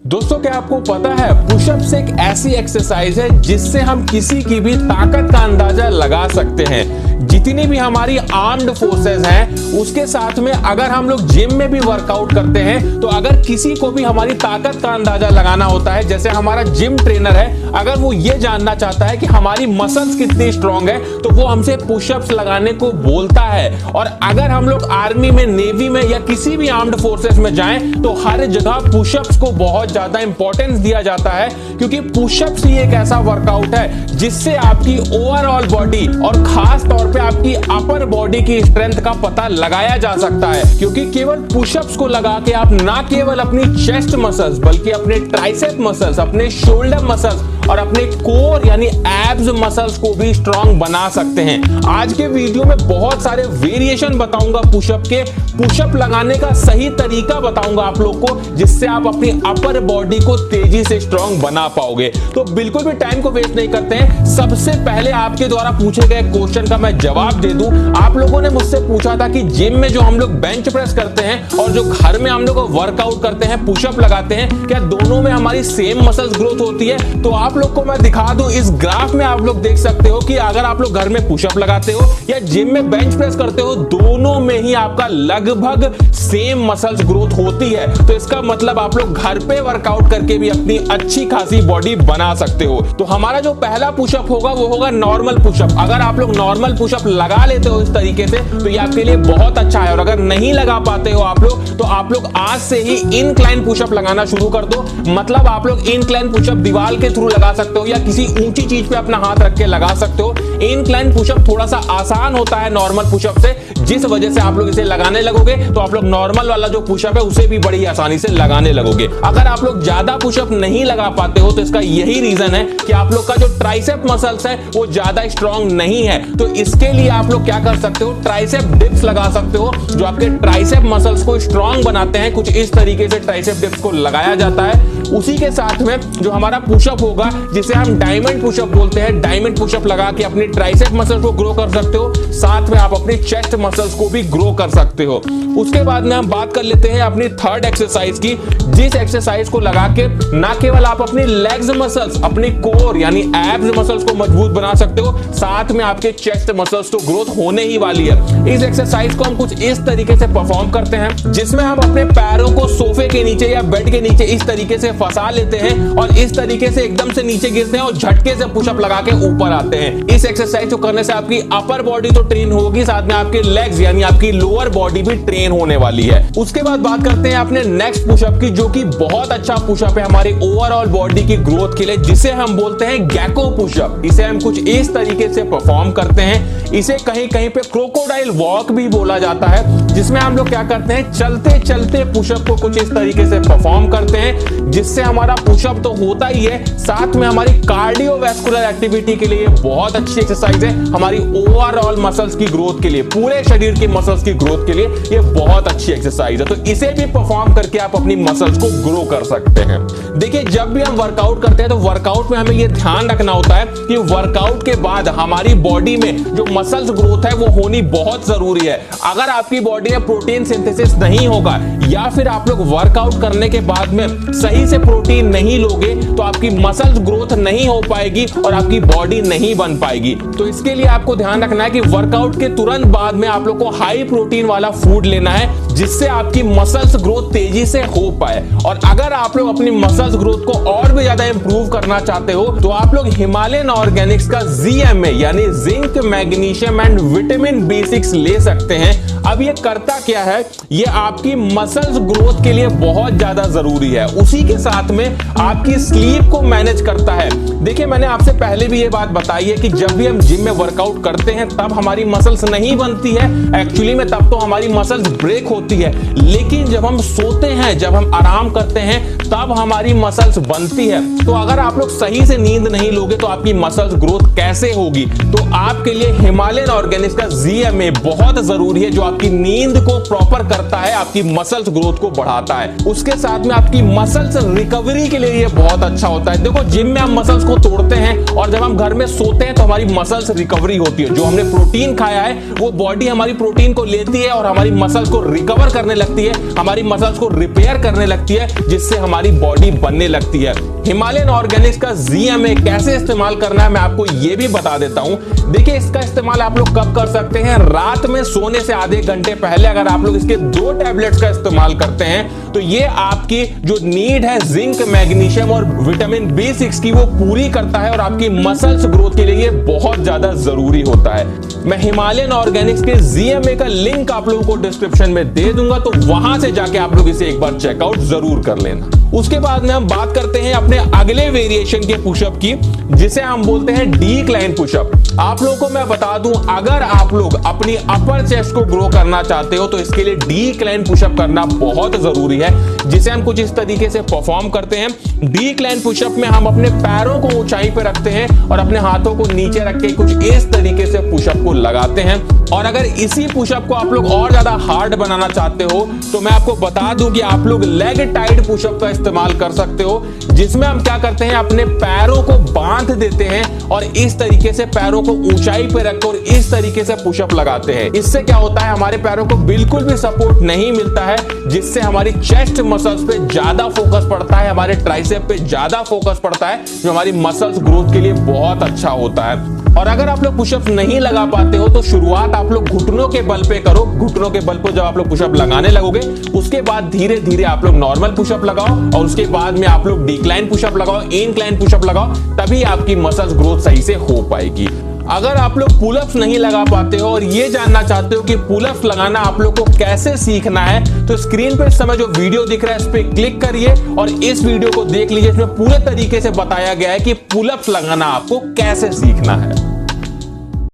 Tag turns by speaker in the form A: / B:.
A: दोस्तों क्या आपको पता है पुशअप्स एक ऐसी एक्सरसाइज है जिससे हम किसी की भी ताकत का अंदाजा लगा सकते हैं। जितनी भी हमारी आर्म्ड फोर्सेस हैं उसके साथ में अगर हम लोग जिम में भी वर्कआउट करते हैं तो अगर किसी को भी हमारी ताकत का अंदाजा लगाना होता है, जैसे हमारा जिम ट्रेनर है, अगर वो ये जानना चाहता है कि हमारी मसल्स कितनी स्ट्रांग है तो वो हमसे पुशअप्स लगाने को बोलता है। और अगर हम लोग आर्मी में, नेवी में या किसी भी आर्म्ड फोर्सेस में जाएं तो हर जगह पुशअप्स को बहुत ज्यादा इंपॉर्टेंस दिया जाता है, क्योंकि पुशअप्स ही एक ऐसा वर्कआउट है जिससे आपकी ओवरऑल बॉडी और खास तौर पे आपकी अपर बॉडी की स्ट्रेंथ का पता लगाया जा सकता है। क्योंकि केवल पुशअप्स को लगा के आप ना केवल अपनी चेस्ट मसल्स बल्कि अपने ट्राइसेप मसल्स, अपने शोल्डर मसल्स और अपने कोर यानी एब्स मसल्स को भी स्ट्रांग बना सकते हैं। आज के वीडियो में बहुत सारे वेरिएशन बताऊंगा पुशअप के, पुशअप लगाने का सही तरीका बताऊंगा आप लोग को, जिससे आप अपनी अपर बॉडी को तेजी से स्ट्रांग बना पाओगे। तो बिल्कुल भी टाइम को वेस्ट नहीं करते हैं, सबसे पहले आपके द्वारा पूछे गए क्वेश्चन का मैं जवाब दे दूं। आप लोगों ने मुझसे पूछा था कि जिम में जो हम लोग बेंच प्रेस करते हैं और जो घर में हम लोग वर्कआउट करते हैं, पुशअप लगाते हैं, क्या दोनों में हमारी सेम मसल्स ग्रोथ होती है? तो आप लोग को मैं दिखा दूं, इस ग्राफ में आप लोग देख सकते हो कि अगर आप लोग घर में पुशअप लगाते हो या जिम में बेंच प्रेस करते हो, दोनों में ही आपका लगभग सेम मसल्स ग्रोथ होती है। तो इसका मतलब आप लोग घर पे वर्कआउट करके भी अपनी अच्छी खासी बॉडी बना सकते हो। तो हमारा जो पहला पुशअप होगा वो होगा नॉर्मल पुशअप। अगर आप लोग नॉर्मल पुशअप लगा लेते हो इस तरीके से तो ये आपके लिए बहुत अच्छा है। और अगर नहीं लगा पाते हो आप लोग तो आप लोग आज से ही इंक्लाइन पुशअप लगाना शुरू कर दो। मतलब आप लोग इंक्लाइन पुशअप दीवार के थ्रू लगा सकते हो या किसी ऊंची चीज पे अपना हाथ रख के लगा सकते हो। इंक्लाइन पुशअप थोड़ा सा आसान होता है नॉर्मल पुशअप से, जिस वजह से आप लोग इसे लगाने लगोगे तो आप लोग नॉर्मल वाला जो पुशअप है उसे भी बड़ी आसानी से लगाने लगोगे। अगर आप लोग ज्यादा पुशअप नहीं लगा पाते हो तो इसका यही रीजन है कि आप लोग का जो ट्राइसेप मसल्स है वो ज्यादा स्ट्रांग नहीं है। तो इसके लिए आप लोग क्या कर सकते हो, ट्राइसेप डिप्स लगा सकते हो जो आपके ट्राइसेप मसल्स को स्ट्रांग बनाते हैं। कुछ इस तरीके से ट्राइसेप डिप्स को लगाया जाता है। उसी के साथ में जो हमारा पुशअप होगा जिसे हम डायमंड पुशअप बोलते हैं, डायमंड पुशअप लगा के अपनी ट्राइसेप मसल्स को ग्रो कर सकते हो, साथ में आप अपनी चेस्ट मसल्स को भी ग्रो कर सकते हो। उसके बाद में हम बात कर लेते हैं अपनी थर्ड एक्सरसाइज की, जिस एक्सरसाइज को लगा के ना केवल आप अपनी लेग्स मसल्स, अपनी कोर यानी एब्स मसल्स को मजबूत बना सकते हो, साथ में आपके चेस्ट मसल्स तो ग्रोथ होने ही वाली है। इस एक्सरसाइज को हम कुछ इस तरीके से परफॉर्म करते हैं जिसमें हम अपने पैरों को सोफे के नीचे या बेड के नीचे इस तरीके से फंसा लेते हैं और इस तरीके से एकदम से नीचे गिरते हैं और झटके से पुशअप लगा के ऊपर आते हैं। इस एक्सरसाइज को करने से आपकी अपर बॉडी तो ट्रेन होगी, साथ में आपके लेग्स यानी आपकी लोअर बॉडी भी ट्रेन होने वाली है। उसके बाद बात करते हैं अपने नेक्स्ट पुशअप की, जो कि बहुत अच्छा पुशअप है हमारी ओवरऑल बॉडी की ग्रोथ के लिए, जिसे हम बोलते हैं गेको पुशअप। इसे हम कुछ इस तरीके से परफॉर्म करते हैं। इसे कहीं कहीं पे क्रोकोडाइल वॉक भी बोला जाता है, जिसमें हम लोग क्या करते हैं, चलते चलते पुशअप को कुछ इस तरीके से परफॉर्म करते हैं, जिससे हमारा पुशअप तो होता ही है, साथ में हमारी कार्डियोवैस्कुलर एक्टिविटी के लिए बहुत अच्छी एक्सरसाइज है। हमारी ओवरऑल मसल्स की ग्रोथ के लिए, पूरे शरीर की मसल्स की ग्रोथ के लिए ये बहुत अच्छी एक्सरसाइज है। तो इसे भी परफॉर्म करके आप अपनी मसल्स को ग्रो कर सकते हैं। देखिए, जब भी हम वर्कआउट करते हैं तो वर्कआउट में हमें ये ध्यान रखना होता है कि वर्कआउट के बाद हमारी बॉडी में जो मसल्स ग्रोथ है वो होनी बहुत जरूरी है। अगर आपकी बॉडी में प्रोटीन सिंथेसिस नहीं होगा या फिर आप लोग वर्कआउट करने के बाद में सही से प्रोटीन नहीं लोगे तो आपकी मसल्स ग्रोथ नहीं हो पाएगी और आपकी बॉडी नहीं बन पाएगी। तो इसके लिए आपको ध्यान रखना है कि वर्कआउट के तुरंत बाद में आप लोग को हाई प्रोटीन वाला फूड लेना है, जिससे आपकी मसल्स ग्रोथ तेजी से हो पाए। और अगर आप लोग अपनी मसल्स ग्रोथ को और भी ज्यादा इंप्रूव करना चाहते हो तो आप लोग हिमालयन ऑर्गेनिक्स का ZMA यानी zinc, magnesium and vitamin B6 ले सकते हैं। अब ये करता क्या है, ये आपकी मसल्स ग्रोथ के लिए बहुत ज्यादा जरूरी है। उसी के साथ में आपकी स्लीप को मैनेज करता है। देखिए, मैंने आपसे पहले भी ये बात बताई है कि जब भी हम जिम में वर्कआउट करते हैं तब हमारी मसल्स नहीं बनती है, एक्चुअली में तब तो हमारी मसल्स ब्रेक होती है। लेकिन जब हम सोते हैं, जब हम आराम करते हैं तब हमारी मसल्स बनती है। तो अगर आप लोग सही से नींद नहीं लोगे तो आपकी मसल्स ग्रोथ कैसे होगी? तो आपके लिए हिमालयन ऑर्गेनिक्स का ZMA बहुत जरूरी है, जो आपकी नींद को प्रॉपर करता है, आपकी मसल्स ग्रोथ को बढ़ाता है। उसके साथ में आपकी मसल्स रिकवरी के लिए ये बहुत अच्छा होता है। देखो, जिम में हम मसल्स को तोड़ते हैं और जब हम घर में सोते हैं तो हमारी मसल्स रिकवरी होती है। जो हमने प्रोटीन खाया है वो बॉडी हमारी प्रोटीन को लेती है और हमारी मसल्स को रिकवर करने लगती है, हमारी मसल्स को रिपेयर करने लगती है, जिससे जिससे हमारी बॉडी बनने लगती है। हिमालयन ऑर्गेनिक्स का ZMA कैसे इस्तेमाल करना है मैं आपको ये भी बता देता हूं। देखिए, इसका इस्तेमाल आप लोग कब कर सकते हैं? रात में सोने से आधे घंटे पहले अगर आप लोग इसके 2 टैबलेट्स का इस्तेमाल करते हैं तो ये आपकी जो नीड है जिंक, मैग्नीशियम और विटामिन B6 की वो पूरी करता है और आपकी मसल्स ग्रोथ के लिए ये बहुत ज्यादा जरूरी होता है। मैं हिमालयन ऑर्गेनिक्स के ZMA का लिंक आप लोगों को डिस्क्रिप्शन में दे दूंगा, तो वहां से जाके आप लोग इसे एक बार चेकआउट जरूर कर लेना। उसके बाद में हम बात करते हैं अपने अगले वेरिएशन के पुशअप की, जिसे हम बोलते हैं डिक्लाइन पुशअप। आप लोगों को मैं बता दूं, अगर आप लोग अपनी अपर चेस्ट को ग्रो करना चाहते हो तो इसके लिए डिक्लाइन पुशअप करना बहुत जरूरी है, जिसे हम कुछ इस तरीके से परफॉर्म करते हैं। डिक्लाइन पुशअप में हम अपने पैरों को ऊंचाई पे रखते हैं और अपने हाथों को नीचे रख के कुछ इस तरीके से पुशअप को लगाते हैं। और अगर इसी पुशअप को आप लोग और ज्यादा हार्ड बनाना चाहते हो तो मैं आपको बता दूं कि आप लोग लेग टाइट पुशअप का इस्तेमाल कर सकते हो, जिसमें हम क्या करते हैं, अपने पैरों को बांध देते हैं और इस तरीके से पैरों को ऊंचाई पे रखकर इस तरीके से पुशअप लगाते हैं। इससे क्या होता है, हमारे पैरों को बिल्कुल भी सपोर्ट नहीं मिलता है, जिससे हमारी चेस्ट मसल्स पे ज्यादा फोकस पड़ता है, हमारे ट्राइसेप पे ज्यादा फोकस पड़ता है, जो हमारी मसल्स ग्रोथ के लिए बहुत अच्छा होता है। और अगर आप लोग पुशअप नहीं लगा पाते हो तो शुरुआत आप लोग घुटनों के बल पे करो। घुटनों के बल पे जब आप लोग पुशअप लगाने लगोगे उसके बाद धीरे धीरे आप लोग नॉर्मल पुशअप लगाओ और उसके बाद में आप लोग डिक्लाइन पुशअप लगाओ, इंक्लाइन पुशअप लगाओ, तभी आपकी मसल्स ग्रोथ सही से हो पाएगी। अगर आप लोग पुलअप्स नहीं लगा पाते हो और ये जानना चाहते हो कि पुलअप्स लगाना आप लोग को कैसे सीखना है, तो स्क्रीन पे इस समय जो वीडियो दिख रहा है इस पे क्लिक करिए और इस वीडियो को देख लीजिए। इसमें पूरे तरीके से बताया गया है कि पुलअप्स लगाना आपको कैसे सीखना है।